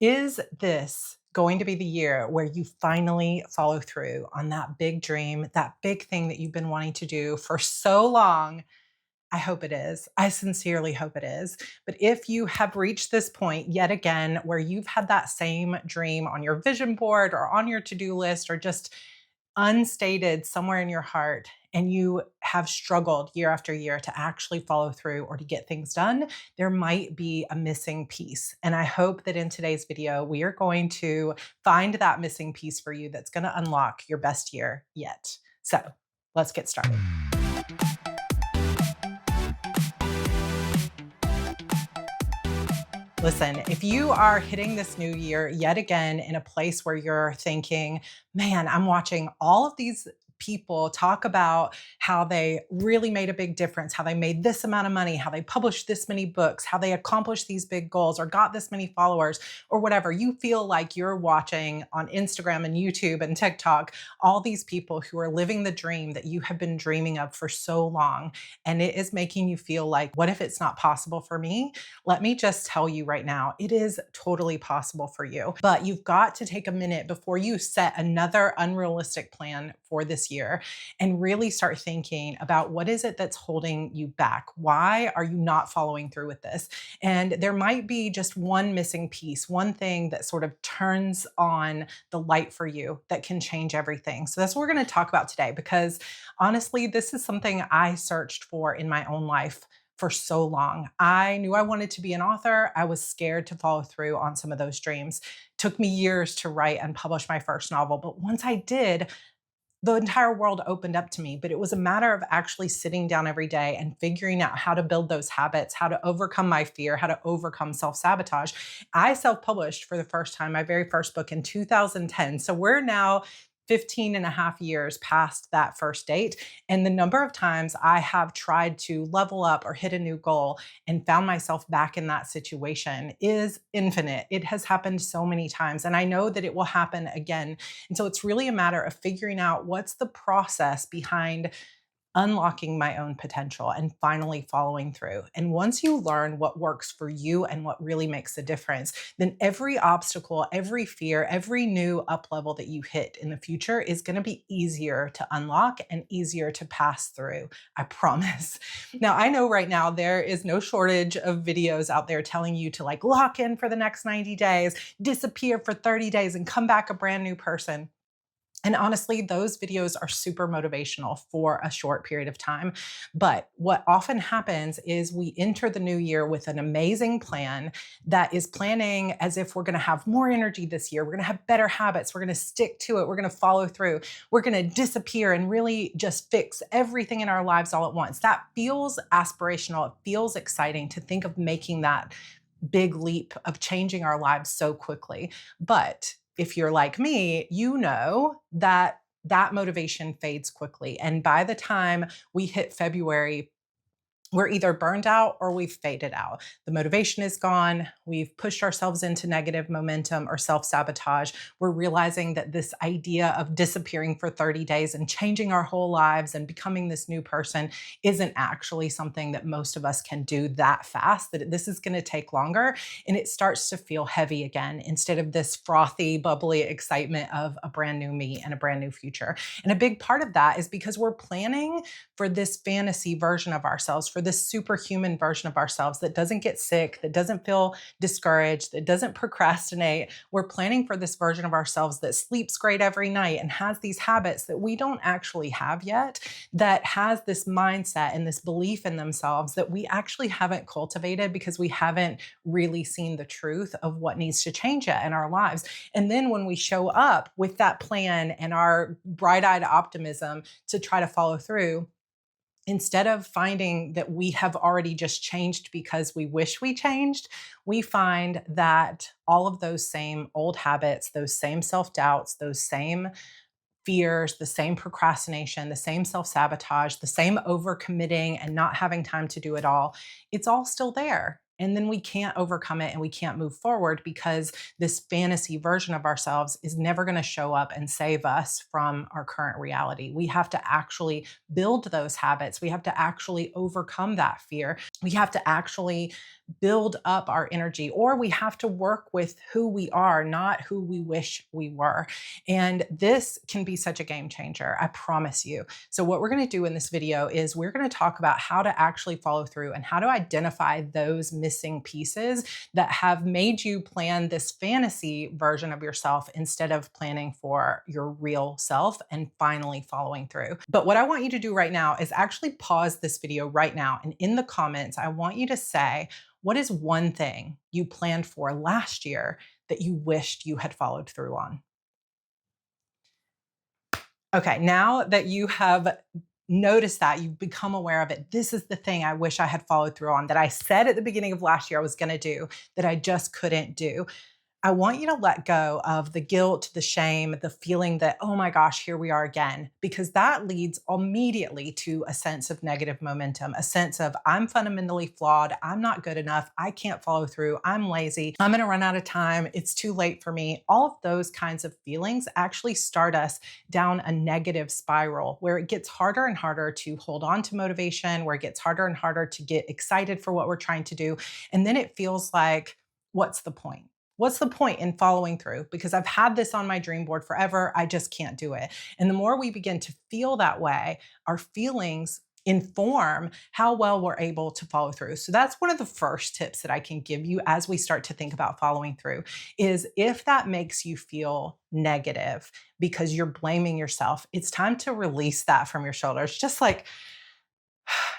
Is this going to be the year where you finally follow through on that big dream, that big thing that you've been wanting to do for so long? I hope it is. I sincerely hope it is. But if you have reached this point yet again where you've had that same dream on your vision board or on your to do list or just unstated somewhere in your heart, and you have struggled year after year to actually follow through or to get things done, there might be a missing piece. And I hope that in today's video, we are going to find that missing piece for you that's going to unlock your best year yet. So let's get started. Listen, if you are hitting this new year yet again in a place where you're thinking, man, I'm watching all of these people talk about how they really made a big difference, how they made this amount of money, how they published this many books, how they accomplished these big goals or got this many followers or whatever. You feel like you're watching on Instagram and YouTube and TikTok all these people who are living the dream that you have been dreaming of for so long. And it is making you feel like, what if it's not possible for me? Let me just tell you right now, it is totally possible for you. But you've got to take a minute before you set another unrealistic plan for this year and really start thinking about what is it that's holding you back? Why are you not following through with this? And there might be just one missing piece, one thing that sort of turns on the light for you that can change everything. So that's what we're going to talk about today, because honestly, this is something I searched for in my own life for so long. I knew I wanted to be an author. I was scared to follow through on some of those dreams. Took me years to write and publish my first novel, but once I did, the entire world opened up to me. But it was a matter of actually sitting down every day and figuring out how to build those habits, how to overcome my fear, how to overcome self-sabotage. I self-published for the first time my very first book in 2010. So we're now 15 and a half years past that first date. And the number of times I have tried to level up or hit a new goal and found myself back in that situation is infinite. It has happened so many times. And I know that it will happen again. And so it's really a matter of figuring out what's the process behind unlocking my own potential and finally following through. And once you learn what works for you and what really makes a difference, then every obstacle, every fear, every new up level that you hit in the future is going to be easier to unlock and easier to pass through. I promise. Now, I know right now there is no shortage of videos out there telling you to like lock in for the next 90 days, disappear for 30 days, and come back a brand new person. And honestly, those videos are super motivational for a short period of time. But what often happens is we enter the new year with an amazing plan that is planning as if we're going to have more energy this year. We're going to have better habits. We're going to stick to it. We're going to follow through. We're going to disappear and really just fix everything in our lives all at once. That feels aspirational. It feels exciting to think of making that big leap of changing our lives so quickly. But if you're like me, you know that that motivation fades quickly. And by the time we hit February, we're either burned out or we've faded out. The motivation is gone. We've pushed ourselves into negative momentum or self-sabotage. We're realizing that this idea of disappearing for 30 days and changing our whole lives and becoming this new person isn't actually something that most of us can do that fast, that this is going to take longer. And it starts to feel heavy again instead of this frothy, bubbly excitement of a brand new me and a brand new future. And a big part of that is because we're planning for this fantasy version of ourselves, for this superhuman version of ourselves that doesn't get sick, that doesn't feel discouraged, that doesn't procrastinate. We're planning for this version of ourselves that sleeps great every night and has these habits that we don't actually have yet, that has this mindset and this belief in themselves that we actually haven't cultivated because we haven't really seen the truth of what needs to change yet in our lives. And then when we show up with that plan and our bright-eyed optimism to try to follow through, instead of finding that we have already just changed because we wish we changed, we find that all of those same old habits, those same self-doubts, those same fears, the same procrastination, the same self-sabotage, the same overcommitting and not having time to do it all, it's all still there. and then we can't overcome it and we can't move forward because this fantasy version of ourselves is never going to show up and save us from our current reality. We have to actually build those habits. We have to actually overcome that fear. We have to actually build up our energy, or we have to work with who we are, not who we wish we were. And this can be such a game changer, I promise you. So what we're going to do in this video is we're going to talk about how to actually follow through and how to identify those missing pieces that have made you plan this fantasy version of yourself instead of planning for your real self and finally following through. But what I want you to do right now is actually pause this video right now. And in the comments, I want you to say, what is one thing you planned for last year that you wished you had followed through on? Okay, now that you have noticed that, you've become aware of it, this is the thing I wish I had followed through on that I said at the beginning of last year I was gonna do that I just couldn't do. I want you to let go of the guilt, the shame, the feeling that, oh my gosh, here we are again, because that leads immediately to a sense of negative momentum, a sense of I'm fundamentally flawed, I'm not good enough, I can't follow through, I'm lazy, I'm gonna run out of time, it's too late for me. All of those kinds of feelings actually start us down a negative spiral where it gets harder and harder to hold on to motivation, where it gets harder and harder to get excited for what we're trying to do. And then it feels like, what's the point? What's the point in following through? Because I've had this on my dream board forever. I just can't do it. And the more we begin to feel that way, our feelings inform how well we're able to follow through. So that's one of the first tips that I can give you as we start to think about following through is if that makes you feel negative because you're blaming yourself, it's time to release that from your shoulders. Just like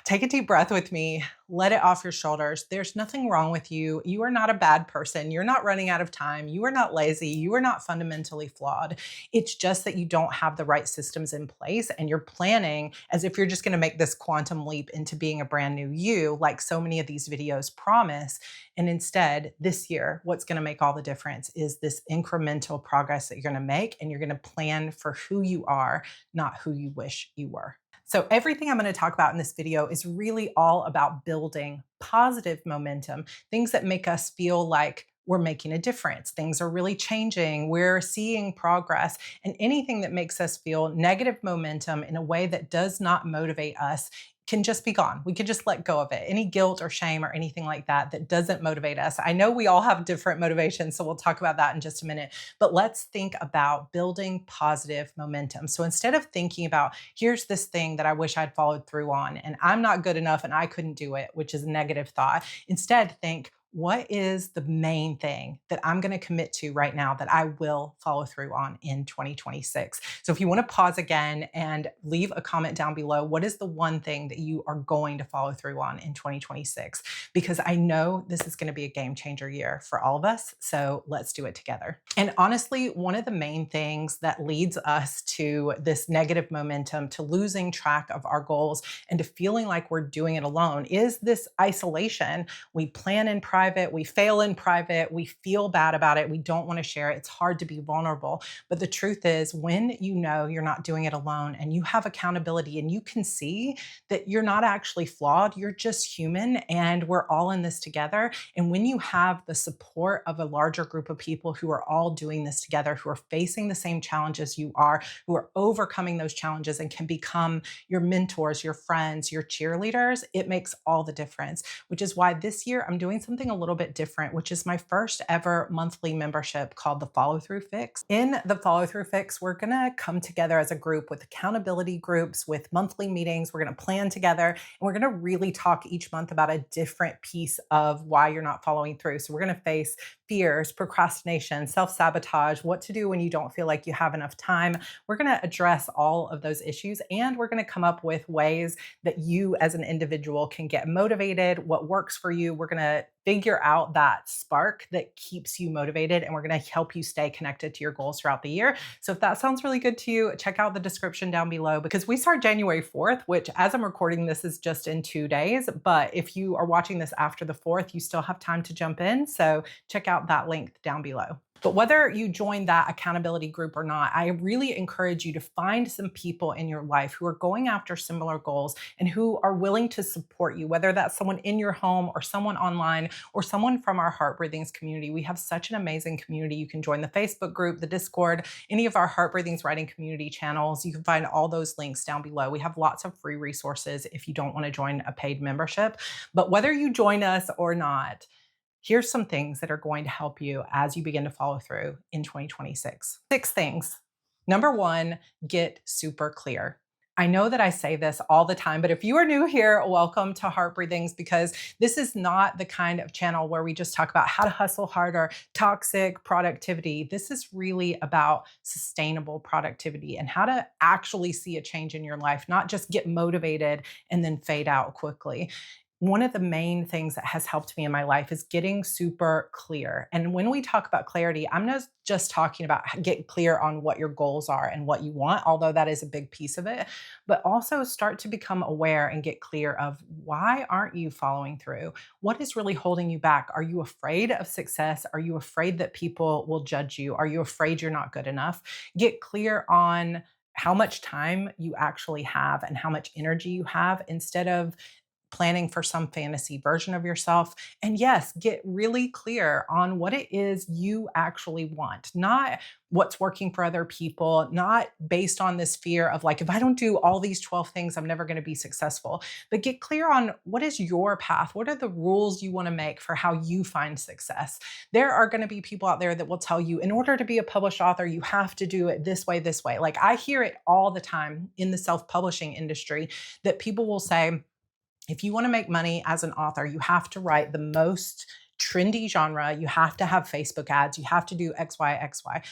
take a deep breath with me, let it off your shoulders. There's nothing wrong with you. You are not a bad person. You're not running out of time. You are not lazy. You are not fundamentally flawed. It's just that you don't have the right systems in place and you're planning as if you're just going to make this quantum leap into being a brand new you, like so many of these videos promise. And instead, this year, what's going to make all the difference is this incremental progress that you're going to make, and you're going to plan for who you are, not who you wish you were. So everything I'm going to talk about in this video is really all about building positive momentum, things that make us feel like we're making a difference. Things are really changing. We're seeing progress, and anything that makes us feel negative momentum in a way that does not motivate us can just be gone. We can just let go of it. Any guilt or shame or anything like that that doesn't motivate us. I know we all have different motivations, so we'll talk about that in just a minute. But let's think about building positive momentum. So instead of thinking about, here's this thing that I wish I'd followed through on, and I'm not good enough and I couldn't do it, which is a negative thought. Instead, think, what is the main thing that I'm going to commit to right now that I will follow through on in 2026? So if you want to pause again and leave a comment down below, what is the one thing that you are going to follow through on in 2026? Because I know this is going to be a game changer year for all of us. So let's do it together. And honestly, one of the main things that leads us to this negative momentum, to losing track of our goals, and to feeling like we're doing it alone is this isolation. We plan in private, we fail in private, we feel bad about it, we don't want to share it. It's hard to be vulnerable. But the truth is, when you know you're not doing it alone and you have accountability and you can see that you're not actually flawed, you're just human and we're all in this together. And when you have the support of a larger group of people who are all doing this together, who are facing the same challenges you are, who are overcoming those challenges and can become your mentors, your friends, your cheerleaders, it makes all the difference, which is why this year I'm doing something a little bit different, which is my first ever monthly membership called the Follow Through Fix. In the Follow Through Fix, we're going to come together as a group with accountability groups, with monthly meetings. We're going to plan together, and we're going to really talk each month about a different piece of why you're not following through. So we're going to face fears, procrastination, self-sabotage, what to do when you don't feel like you have enough time. We're going to address all of those issues, and we're going to come up with ways that you as an individual can get motivated, what works for you. We're going to figure out that spark that keeps you motivated, and we're going to help you stay connected to your goals throughout the year. So if that sounds really good to you, check out the description down below, because we start January 4th, which as I'm recording this is just in 2 days. But if you are watching this after the 4th, you still have time to jump in. So check out that link down below. But whether you join that accountability group or not, I really encourage you to find some people in your life who are going after similar goals and who are willing to support you, whether that's someone in your home or someone online or someone from our Heart Breathings community. We have such an amazing community. You can join the Facebook group, the Discord, any of our Heart Breathings writing community channels. You can find all those links down below. We have lots of free resources if you don't want to join a paid membership. But whether you join us or not, here's some things that are going to help you as you begin to follow through in 2026. 6 things. Number 1, get super clear. I know that I say this all the time, but if you are new here, welcome to Heart Breathings, because this is not the kind of channel where we just talk about how to hustle harder, toxic productivity. This is really about sustainable productivity and how to actually see a change in your life, not just get motivated and then fade out quickly. One of the main things that has helped me in my life is getting super clear. And when we talk about clarity, I'm not just talking about get clear on what your goals are and what you want, although that is a big piece of it, but also start to become aware and get clear of why aren't you following through? What is really holding you back? Are you afraid of success? Are you afraid that people will judge you? Are you afraid you're not good enough? Get clear on how much time you actually have and how much energy you have instead of planning for some fantasy version of yourself. And yes, get really clear on what it is you actually want, not what's working for other people, not based on this fear of like, if I don't do all these 12 things, I'm never going to be successful. But get clear on what is your path? What are the rules you want to make for how you find success? There are going to be people out there that will tell you, in order to be a published author, you have to do it this way, this way. Like I hear it all the time in the self-publishing industry that people will say, if you want to make money as an author, you have to write the most trendy genre. You have to have Facebook ads. You have to do X, Y, X, Y.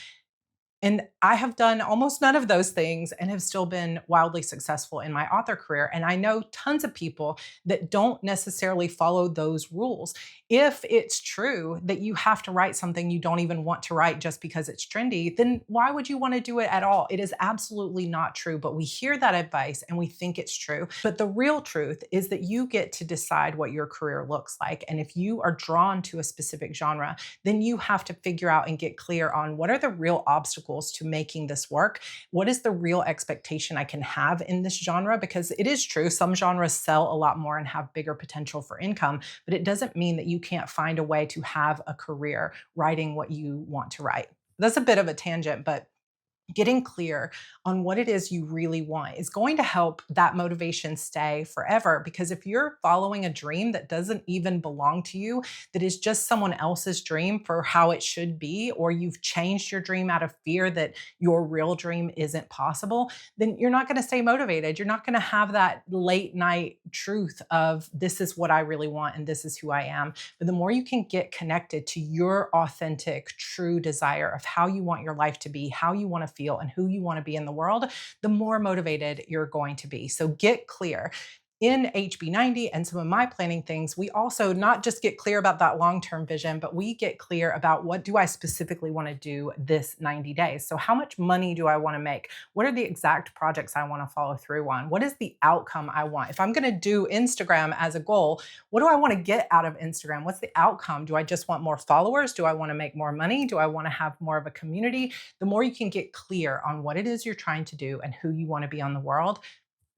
And I have done almost none of those things and have still been wildly successful in my author career. And I know tons of people that don't necessarily follow those rules. If it's true that you have to write something you don't even want to write just because it's trendy, then why would you want to do it at all? It is absolutely not true, but we hear that advice and we think it's true. But the real truth is that you get to decide what your career looks like. And if you are drawn to a specific genre, then you have to figure out and get clear on what are the real obstacles to making this work. What is the real expectation I can have in this genre? Because it is true, some genres sell a lot more and have bigger potential for income, but it doesn't mean that you can't find a way to have a career writing what you want to write. That's a bit of a tangent, but getting clear on what it is you really want is going to help that motivation stay forever. Because if you're following a dream that doesn't even belong to you, that is just someone else's dream for how it should be, or you've changed your dream out of fear that your real dream isn't possible, then you're not going to stay motivated. You're not going to have that late night truth of this is what I really want and this is who I am. But the more you can get connected to your authentic, true desire of how you want your life to be, how you want to feel, and who you want to be in the world, the more motivated you're going to be. So get clear. In HB90 and some of my planning things, we also not just get clear about that long-term vision, but we get clear about what do I specifically want to do this 90 days. So how much money do I want to make? What are the exact projects I want to follow through on? What is the outcome I want? If I'm going to do Instagram as a goal, what do I want to get out of Instagram? What's the outcome? Do I just want more followers? Do I want to make more money? Do I want to have more of a community? The more you can get clear on what it is you're trying to do and who you want to be on the world,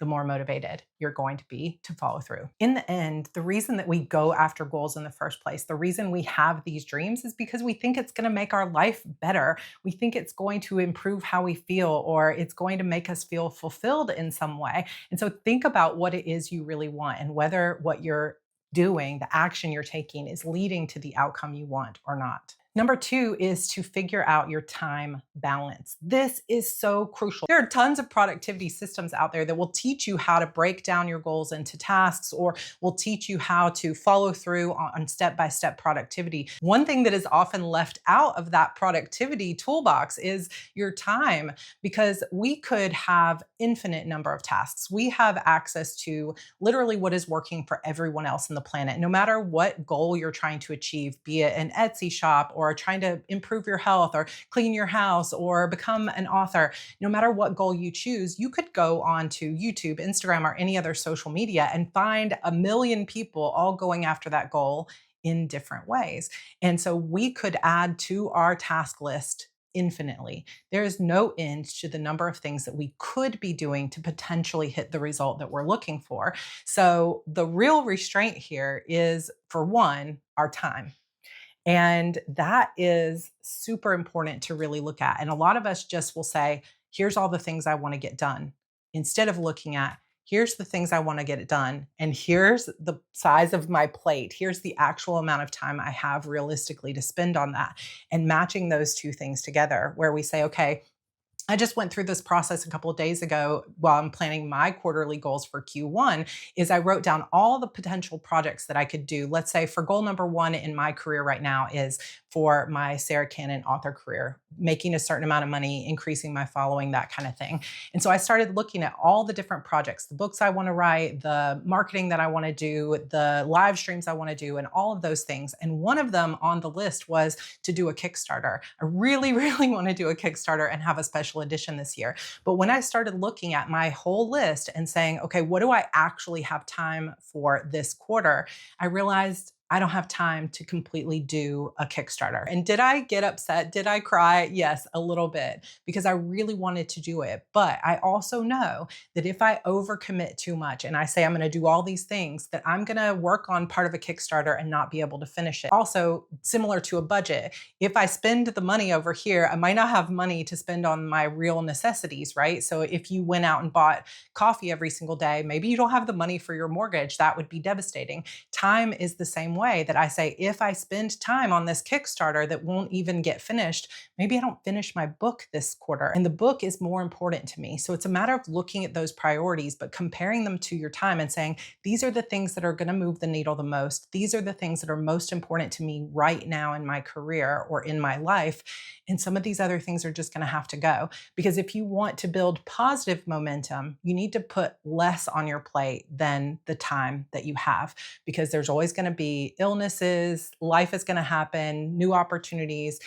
the more motivated you're going to be to follow through. In the end, the reason that we go after goals in the first place, the reason we have these dreams is because we think it's going to make our life better. We think it's going to improve how we feel, or it's going to make us feel fulfilled in some way. And so think about what it is you really want and whether what you're doing, the action you're taking, is leading to the outcome you want or not. Number 2 is to figure out your time balance. This is so crucial. There are tons of productivity systems out there that will teach you how to break down your goals into tasks, or will teach you how to follow through on step-by-step productivity. One thing that is often left out of that productivity toolbox is your time, because we could have infinite number of tasks. We have access to literally what is working for everyone else on the planet, no matter what goal you're trying to achieve, be it an Etsy shop or trying to improve your health or clean your house or become an author. No matter what goal you choose, you could go on to YouTube, Instagram, or any other social media and find a million people all going after that goal in different ways. And so we could add to our task list infinitely. There is no end to the number of things that we could be doing to potentially hit the result that we're looking for. So the real restraint here is, for one, our time. And that is super important to really look at. And a lot of us just will say, here's all the things I want to get done, instead of looking at, here's the things I want to get it done. And here's the size of my plate. Here's the actual amount of time I have realistically to spend on that. And matching those two things together, where we say, okay, I just went through this process a couple of days ago while I'm planning my quarterly goals for Q1. Is I wrote down all the potential projects that I could do. Let's say for goal number one in my career right now is for my Sarra Cannon author career, making a certain amount of money, increasing my following, that kind of thing. And so I started looking at all the different projects, the books I want to write, the marketing that I want to do, the live streams I want to do, and all of those things. And one of them on the list was to do a Kickstarter. I really, really want to do a Kickstarter and have a special edition this year. But when I started looking at my whole list and saying, okay, what do I actually have time for this quarter? I realized I don't have time to completely do a Kickstarter. And did I get upset? Did I cry? Yes, a little bit, because I really wanted to do it. But I also know that if I overcommit too much and I say I'm going to do all these things, that I'm going to work on part of a Kickstarter and not be able to finish it. Also, similar to a budget, if I spend the money over here, I might not have money to spend on my real necessities, right? So if you went out and bought coffee every single day, maybe you don't have the money for your mortgage. That would be devastating. Time is the same way, that I say, if I spend time on this Kickstarter that won't even get finished, maybe I don't finish my book this quarter. And the book is more important to me. So it's a matter of looking at those priorities, but comparing them to your time and saying, these are the things that are going to move the needle the most. These are the things that are most important to me right now in my career or in my life. And some of these other things are just going to have to go. Because if you want to build positive momentum, you need to put less on your plate than the time that you have, because there's always going to be illnesses, life is going to happen, new opportunities,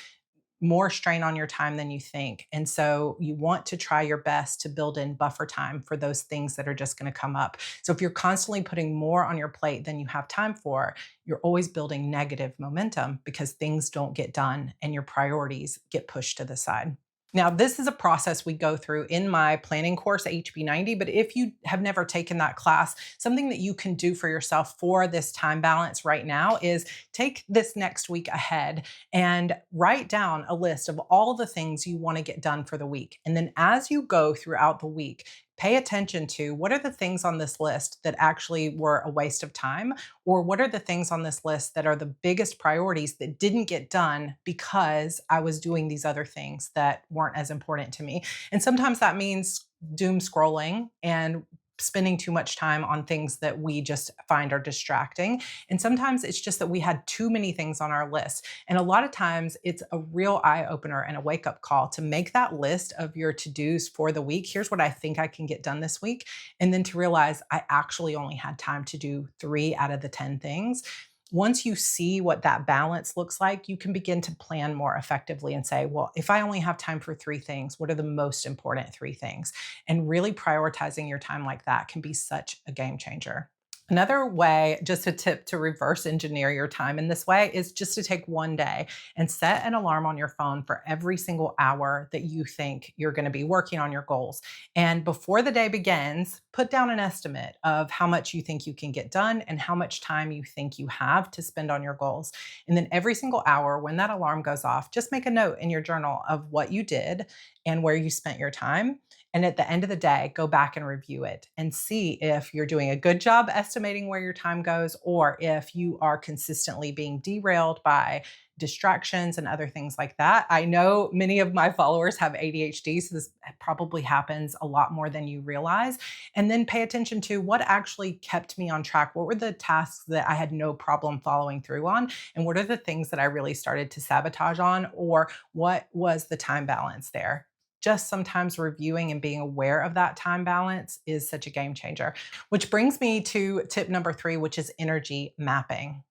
more strain on your time than you think. And so you want to try your best to build in buffer time for those things that are just going to come up. So if you're constantly putting more on your plate than you have time for, you're always building negative momentum, because things don't get done and your priorities get pushed to the side. Now, this is a process we go through in my planning course, HB90. But if you have never taken that class, something that you can do for yourself for this time balance right now is take this next week ahead and write down a list of all the things you want to get done for the week. And then as you go throughout the week, pay attention to what are the things on this list that actually were a waste of time, or what are the things on this list that are the biggest priorities that didn't get done because I was doing these other things that weren't as important to me. And sometimes that means doom scrolling and spending too much time on things that we just find are distracting. And sometimes it's just that we had too many things on our list. And a lot of times it's a real eye opener and a wake up call to make that list of your to-dos for the week. Here's what I think I can get done this week. And then to realize I actually only had time to do 3 out of the 10 things. Once you see what that balance looks like, you can begin to plan more effectively and say, well, if I only have time for 3 things, what are the most important 3 things? And really prioritizing your time like that can be such a game changer. Another way, just a tip to reverse engineer your time in this way, is just to take one day and set an alarm on your phone for every single hour that you think you're going to be working on your goals. And before the day begins, put down an estimate of how much you think you can get done and how much time you think you have to spend on your goals. And then every single hour, when that alarm goes off, just make a note in your journal of what you did and where you spent your time. And at the end of the day, go back and review it and see if you're doing a good job estimating where your time goes, or if you are consistently being derailed by distractions and other things like that. I know many of my followers have ADHD, so this probably happens a lot more than you realize. And then pay attention to what actually kept me on track. What were the tasks that I had no problem following through on? And what are the things that I really started to sabotage on? Or what was the time balance there? Just sometimes reviewing and being aware of that time balance is such a game changer. Which brings me to tip number 3, which is energy mapping.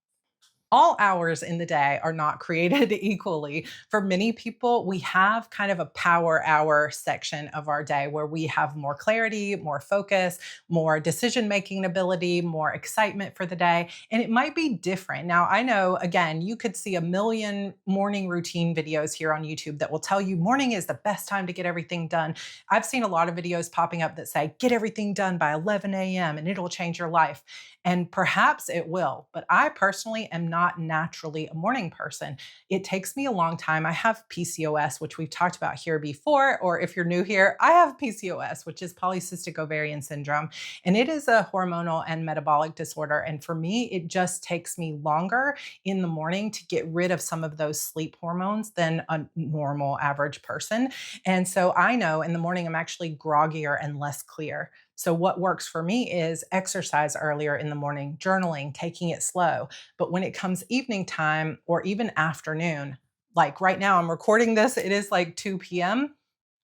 All hours in the day are not created equally. For many people, we have kind of a power hour section of our day where we have more clarity, more focus, more decision making ability, more excitement for the day. And it might be different. Now, I know, again, you could see a million morning routine videos here on YouTube that will tell you morning is the best time to get everything done. I've seen a lot of videos popping up that say, get everything done by 11 a.m. and it'll change your life. And perhaps it will, but I personally am not naturally a morning person. It takes me a long time. I have PCOS, which we've talked about here before, or if you're new here, I have PCOS, which is polycystic ovarian syndrome. And it is a hormonal and metabolic disorder. And for me, it just takes me longer in the morning to get rid of some of those sleep hormones than a normal average person. And so I know in the morning, I'm actually groggier and less clear. So, what works for me is exercise earlier in the morning, journaling, taking it slow. But when it comes evening time or even afternoon, like right now, I'm recording this, it is like 2 p.m.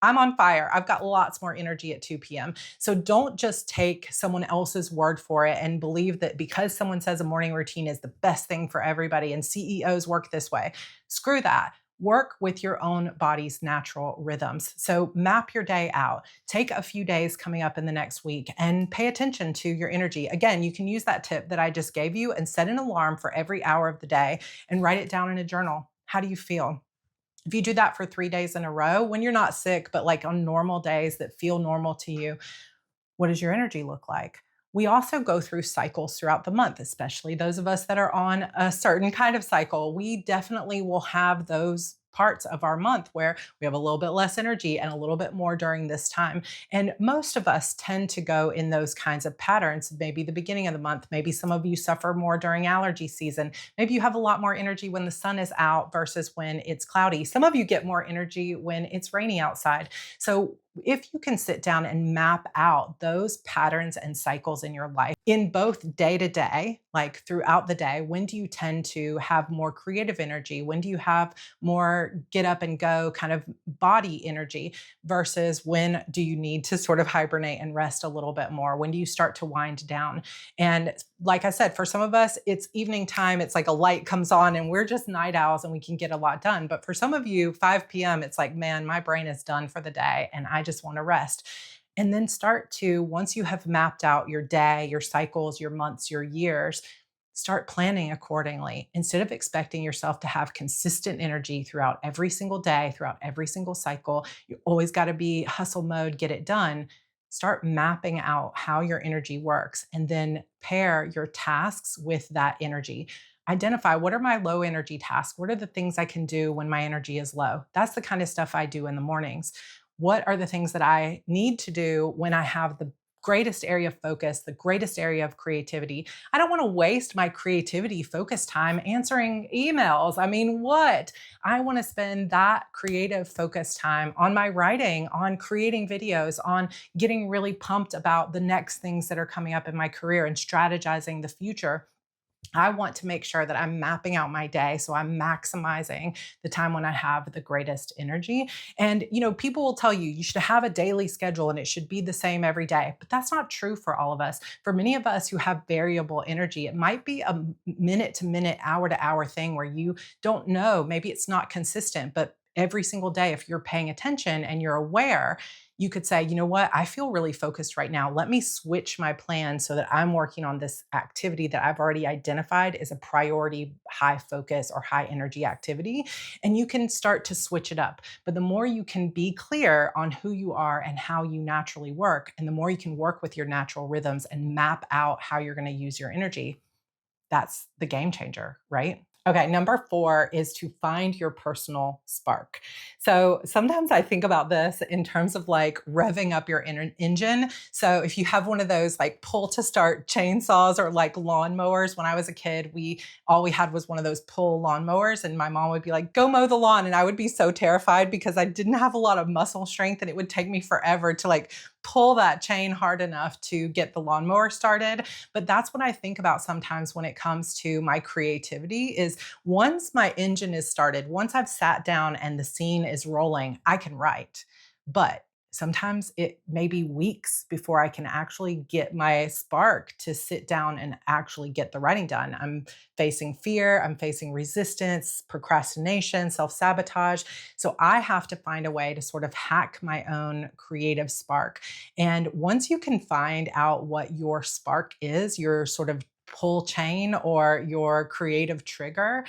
I'm on fire. I've got lots more energy at 2 p.m. So don't just take someone else's word for it and believe that because someone says a morning routine is the best thing for everybody and CEOs work this way. Screw that. Work with your own body's natural rhythms. So map your day out. Take a few days coming up in the next week and pay attention to your energy. Again, you can use that tip that I just gave you and set an alarm for every hour of the day and write it down in a journal. How do you feel? If you do that for 3 days in a row, when you're not sick, but like on normal days that feel normal to you, what does your energy look like? We also go through cycles throughout the month, especially those of us that are on a certain kind of cycle. We definitely will have those parts of our month where we have a little bit less energy and a little bit more during this time. And most of us tend to go in those kinds of patterns, maybe the beginning of the month. Maybe some of you suffer more during allergy season. Maybe you have a lot more energy when the sun is out versus when it's cloudy. Some of you get more energy when it's rainy outside. So if you can sit down and map out those patterns and cycles in your life in both day to day, like throughout the day, when do you tend to have more creative energy? When do you have more get up and go kind of body energy versus when do you need to sort of hibernate and rest a little bit more? When do you start to wind down? And like I said, for some of us, it's evening time. It's like a light comes on and we're just night owls and we can get a lot done. But for some of you, 5 p.m., it's like, man, my brain is done for the day and I just want to rest. And then start to, once you have mapped out your day, your cycles, your months, your years, start planning accordingly. Instead of expecting yourself to have consistent energy throughout every single day, throughout every single cycle, you always got to be hustle mode, get it done. Start mapping out how your energy works and then pair your tasks with that energy. Identify what are my low energy tasks? What are the things I can do when my energy is low? That's the kind of stuff I do in the mornings. What are the things that I need to do when I have the greatest area of focus, the greatest area of creativity? I don't want to waste my creativity focus time answering emails. I mean, what? I want to spend that creative focus time on my writing, on creating videos, on getting really pumped about the next things that are coming up in my career and strategizing the future. I want to make sure that I'm mapping out my day so I'm maximizing the time when I have the greatest energy. And, people will tell you you should have a daily schedule and it should be the same every day. But that's not true for all of us. For many of us who have variable energy, it might be a minute to minute, hour to hour thing where you don't know. Maybe it's not consistent, but every single day, if you're paying attention and you're aware, you could say, you know what, I feel really focused right now. Let me switch my plan so that I'm working on this activity that I've already identified as a priority, high focus or high energy activity. And you can start to switch it up. But the more you can be clear on who you are and how you naturally work, and the more you can work with your natural rhythms and map out how you're going to use your energy, that's the game changer, right? Okay, number 4 is to find your personal spark. So sometimes I think about this in terms of like revving up your engine. So if you have one of those like pull to start chainsaws or like lawnmowers, when I was a kid, all we had was one of those pull lawnmowers, and my mom would be like, "Go mow the lawn," and I would be so terrified because I didn't have a lot of muscle strength, and it would take me forever to like pull that chain hard enough to get the lawnmower started. But that's what I think about sometimes when it comes to my creativity is once my engine is started, once I've sat down and the scene is rolling, I can write. But sometimes it may be weeks before I can actually get my spark to sit down and actually get the writing done. I'm facing fear, I'm facing resistance, procrastination, self sabotage. So I have to find a way to sort of hack my own creative spark. And once you can find out what your spark is, your sort of pull chain or your creative trigger,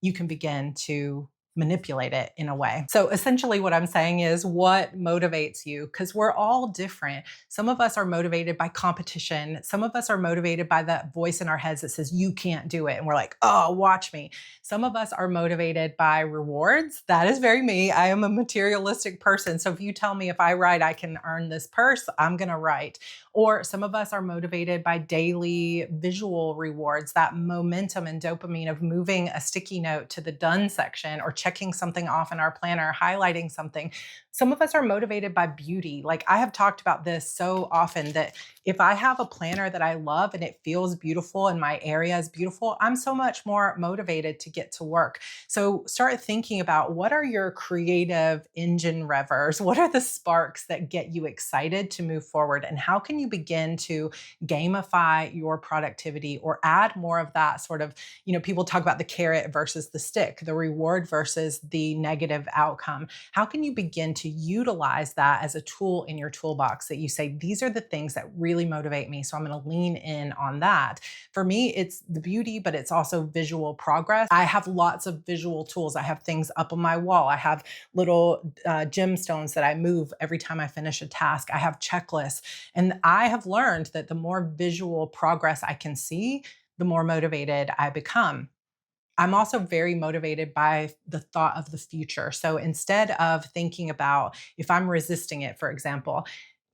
you can begin to manipulate it in a way. So essentially what I'm saying is what motivates you, because we're all different. Some of us are motivated by competition. Some of us are motivated by that voice in our heads that says you can't do it and we're like, "Oh, watch me." Some of us are motivated by rewards. That is very me. I am a materialistic person. So if you tell me if I write I can earn this purse, I'm going to write. Or some of us are motivated by daily visual rewards, that momentum and dopamine of moving a sticky note to the done section or checking something off in our planner, highlighting something. Some of us are motivated by beauty. Like I have talked about this so often that if I have a planner that I love and it feels beautiful and my area is beautiful, I'm so much more motivated to get to work. So start thinking about what are your creative engine revers? What are the sparks that get you excited to move forward? And how can you begin to gamify your productivity or add more of that sort of, people talk about the carrot versus the stick, the reward versus the negative outcome. How can you begin to utilize that as a tool in your toolbox that you say, these are the things that really motivate me, so I'm going to lean in on that. For me, it's the beauty, but it's also visual progress. I have lots of visual tools. I have things up on my wall. I have little gemstones that I move every time I finish a task. I have checklists. And I have learned that the more visual progress I can see, the more motivated I become. I'm also very motivated by the thought of the future. So instead of thinking about if I'm resisting it, for example,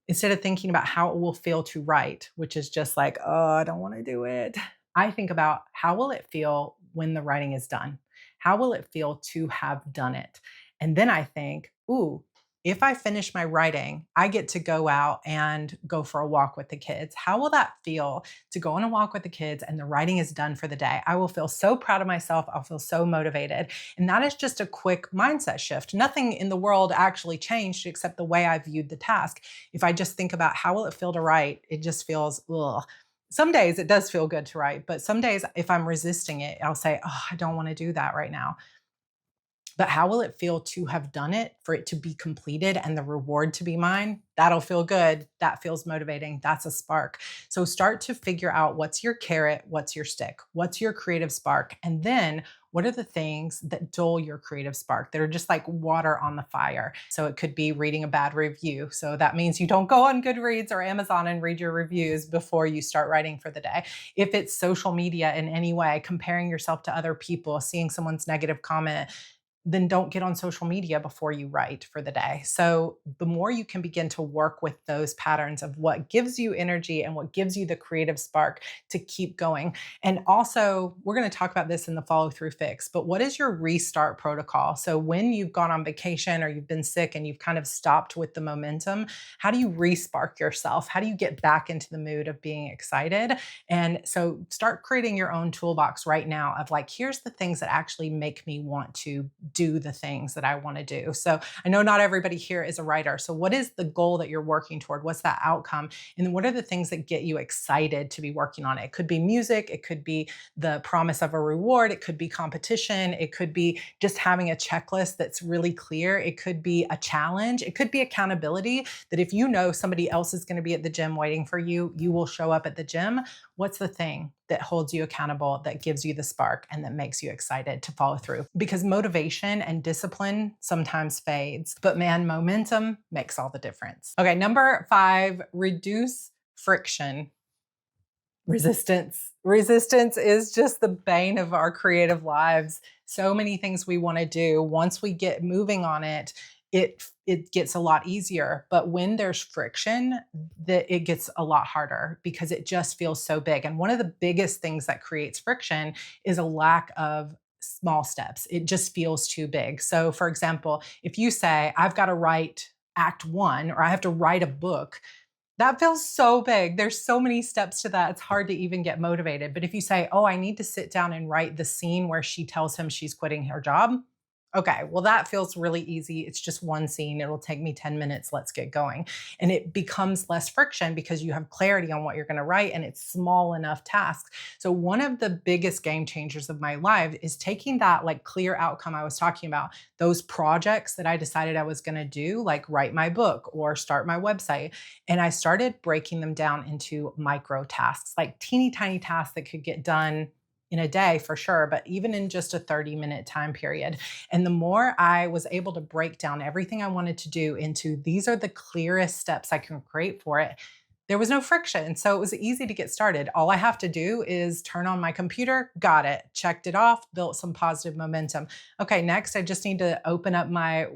instead of thinking about how it will feel to write, which is just like, oh, I don't want to do it, I think about how will it feel when the writing is done? How will it feel to have done it? And then I think, ooh, if I finish my writing, I get to go out and go for a walk with the kids. How will that feel to go on a walk with the kids and the writing is done for the day? I will feel so proud of myself. I'll feel so motivated. And that is just a quick mindset shift. Nothing in the world actually changed except the way I viewed the task. If I just think about how will it feel to write, it just feels, ugh. Some days it does feel good to write, but some days if I'm resisting it, I'll say, oh, I don't want to do that right now. But how will it feel to have done it, for it to be completed and the reward to be mine? That'll feel good. That feels motivating. That's a spark. So start to figure out what's your carrot, what's your stick, what's your creative spark, and then what are the things that dull your creative spark that are just like water on the fire? So it could be reading a bad review. So that means you don't go on Goodreads or Amazon and read your reviews before you start writing for the day. If it's social media in any way, comparing yourself to other people, seeing someone's negative comment, then don't get on social media before you write for the day. So the more you can begin to work with those patterns of what gives you energy and what gives you the creative spark to keep going. And also, we're going to talk about this in the follow through fix, but what is your restart protocol? So when you've gone on vacation or you've been sick and you've kind of stopped with the momentum, how do you re-spark yourself? How do you get back into the mood of being excited? And so start creating your own toolbox right now of like, here's the things that actually make me want to do the things that I want to do. So I know not everybody here is a writer. So what is the goal that you're working toward? What's that outcome? And then what are the things that get you excited to be working on it? It could be music. It could be the promise of a reward. It could be competition. It could be just having a checklist that's really clear. It could be a challenge. It could be accountability, that if you know somebody else is going to be at the gym waiting for you, you will show up at the gym. What's the thing that holds you accountable, that gives you the spark, and that makes you excited to follow through? Because motivation and discipline sometimes fades, but man, momentum makes all the difference. Okay, number 5, reduce friction. Resistance. Resistance is just the bane of our creative lives. So many things we want to do. Once we get moving on it, it gets a lot easier. But when there's friction, it gets a lot harder because it just feels so big. And one of the biggest things that creates friction is a lack of small steps. It just feels too big. So for example, if you say, I've got to write act 1, or I have to write a book, that feels so big. There's so many steps to that. It's hard to even get motivated. But if you say, oh, I need to sit down and write the scene where she tells him she's quitting her job, Okay, well, that feels really easy. It's just one scene. It'll take me 10 minutes. Let's get going. And it becomes less friction because you have clarity on what you're going to write and it's small enough tasks. So, one of the biggest game changers of my life is taking that like clear outcome I was talking about, those projects that I decided I was going to do, like write my book or start my website. And I started breaking them down into micro tasks, like teeny tiny tasks that could get done in a day for sure, but even in just a 30-minute time period. And the more I was able to break down everything I wanted to do into these are the clearest steps I can create for it, there was no friction. So it was easy to get started. All I have to do is turn on my computer, got it, checked it off, built some positive momentum. Okay, next, I just need to open up my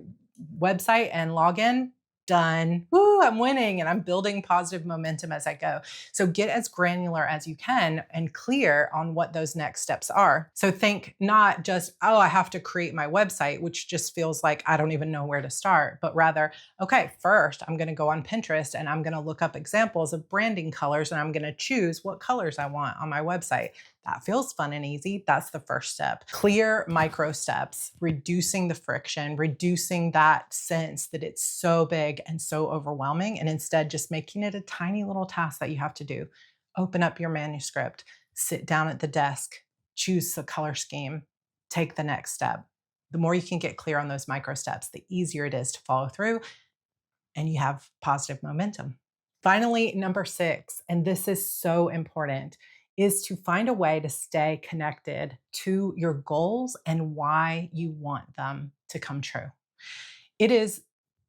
website and log in. Done. Woo, I'm winning and I'm building positive momentum as I go. So get as granular as you can and clear on what those next steps are. So think not just, oh, I have to create my website, which just feels like I don't even know where to start, but rather, okay, first I'm going to go on Pinterest and I'm going to look up examples of branding colors and I'm going to choose what colors I want on my website. That feels fun and easy. That's the first step. Clear micro steps, reducing the friction, reducing that sense that it's so big and so overwhelming, and instead just making it a tiny little task that you have to do. Open up your manuscript, sit down at the desk, choose the color scheme, take the next step. The more you can get clear on those micro steps, the easier it is to follow through and you have positive momentum. Finally, number 6, and this is so important, is to find a way to stay connected to your goals and why you want them to come true. It is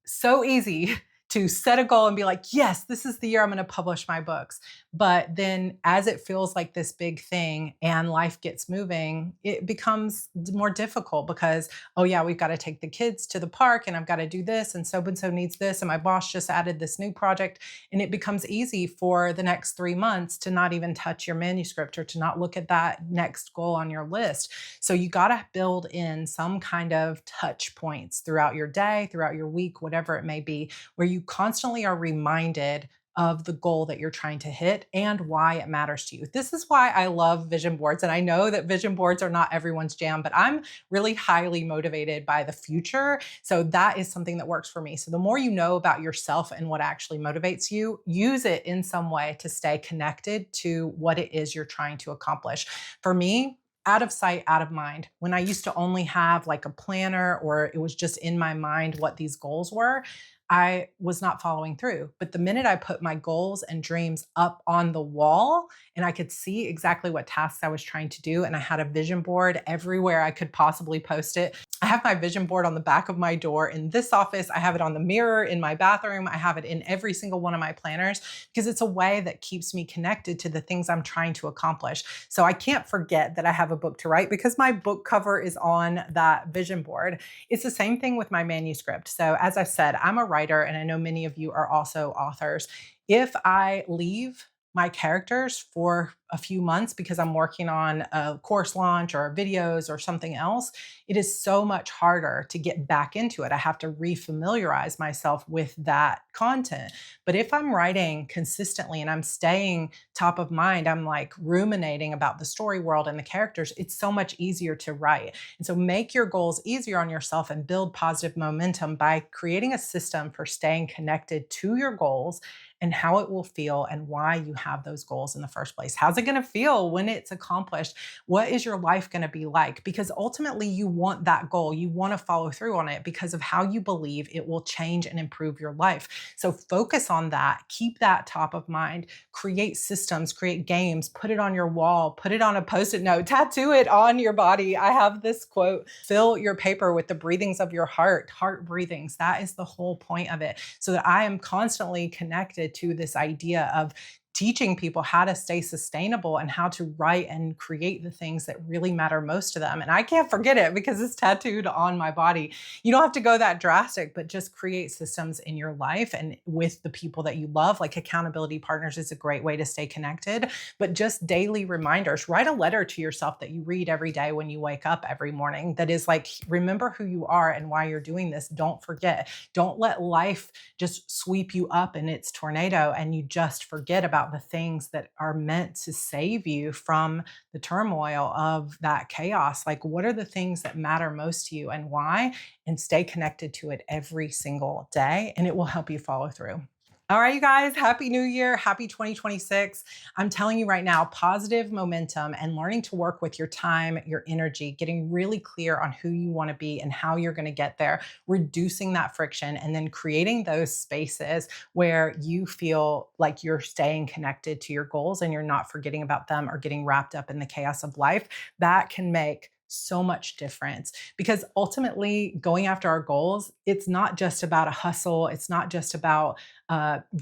so easy to set a goal and be like, yes, this is the year I'm going to publish my books. But then as it feels like this big thing and life gets moving, it becomes more difficult because, oh yeah, we've got to take the kids to the park and I've got to do this and so needs this. And my boss just added this new project. And it becomes easy for the next 3 months to not even touch your manuscript or to not look at that next goal on your list. So you got to build in some kind of touch points throughout your day, throughout your week, whatever it may be, where you constantly are reminded of the goal that you're trying to hit and why it matters to you. This is why I love vision boards. And I know that vision boards are not everyone's jam, but I'm really highly motivated by the future. So that is something that works for me. So the more you know about yourself and what actually motivates you, use it in some way to stay connected to what it is you're trying to accomplish. For me, out of sight, out of mind. When I used to only have like a planner or it was just in my mind what these goals were, I was not following through. But the minute I put my goals and dreams up on the wall and I could see exactly what tasks I was trying to do, and I had a vision board everywhere I could possibly post it. I have my vision board on the back of my door in this office. I have it on the mirror in my bathroom. I have it in every single one of my planners because it's a way that keeps me connected to the things I'm trying to accomplish. So I can't forget that I have a book to write because my book cover is on that vision board. It's the same thing with my manuscript. So as I said, I'm a writer, and I know many of you are also authors. If I leave my characters for a few months because I'm working on a course launch or videos or something else, it is so much harder to get back into it. I have to refamiliarize myself with that content. But if I'm writing consistently and I'm staying top of mind, I'm like ruminating about the story world and the characters, it's so much easier to write. And so make your goals easier on yourself and build positive momentum by creating a system for staying connected to your goals and how it will feel and why you have those goals in the first place. How's it going to feel when it's accomplished? What is your life going to be like? Because ultimately you want that goal. You want to follow through on it because of how you believe it will change and improve your life. So focus on that. Keep that top of mind. Create systems, create games, put it on your wall, put it on a Post-it note, tattoo it on your body. I have this quote, fill your paper with the breathings of your heart breathings. That is the whole point of it. So that I am constantly connected to this idea of teaching people how to stay sustainable and how to write and create the things that really matter most to them. And I can't forget it because it's tattooed on my body. You don't have to go that drastic, but just create systems in your life and with the people that you love. Like accountability partners is a great way to stay connected, but just daily reminders. Write a letter to yourself that you read every day when you wake up every morning that is like, remember who you are and why you're doing this. Don't forget. Don't let life just sweep you up in its tornado and you just forget about about the things that are meant to save you from the turmoil of that chaos. Like, what are the things that matter most to you and why? And stay connected to it every single day, and it will help you follow through. All right, you guys, happy new year. Happy 2026. I'm telling you right now, positive momentum and learning to work with your time, your energy, getting really clear on who you want to be and how you're going to get there, reducing that friction, and then creating those spaces where you feel like you're staying connected to your goals and you're not forgetting about them or getting wrapped up in the chaos of life. That can make so much difference, because ultimately going after our goals, it's not just about a hustle. It's not just about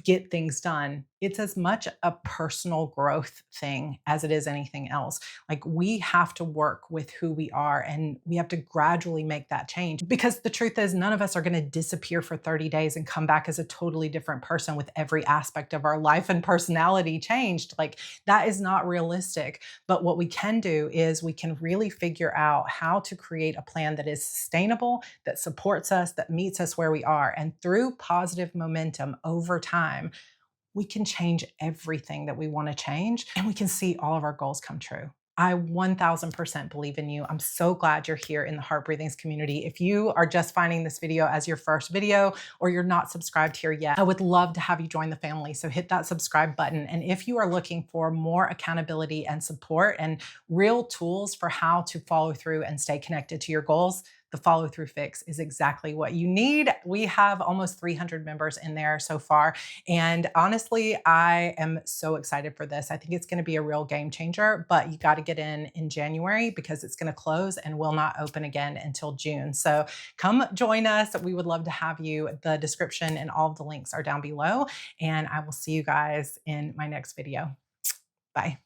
get things done. It's as much a personal growth thing as it is anything else. Like, we have to work with who we are and we have to gradually make that change, because the truth is, none of us are going to disappear for 30 days and come back as a totally different person with every aspect of our life and personality changed. Like, that is not realistic. But what we can do is we can really figure out how to create a plan that is sustainable, that supports us, that meets us where we are. And through positive momentum over time, we can change everything that we want to change and we can see all of our goals come true. I 1000% believe in you. I'm so glad you're here in the Heart Breathings community. If you are just finding this video as your first video or you're not subscribed here yet, I would love to have you join the family. So hit that subscribe button. And if you are looking for more accountability and support and real tools for how to follow through and stay connected to your goals, the follow through fix is exactly what you need. We have almost 300 members in there so far. And honestly, I am so excited for this. I think it's going to be a real game changer, but you got to get in January because it's going to close and will not open again until June. So come join us. We would love to have you. The description and all of the links are down below. And I will see you guys in my next video. Bye.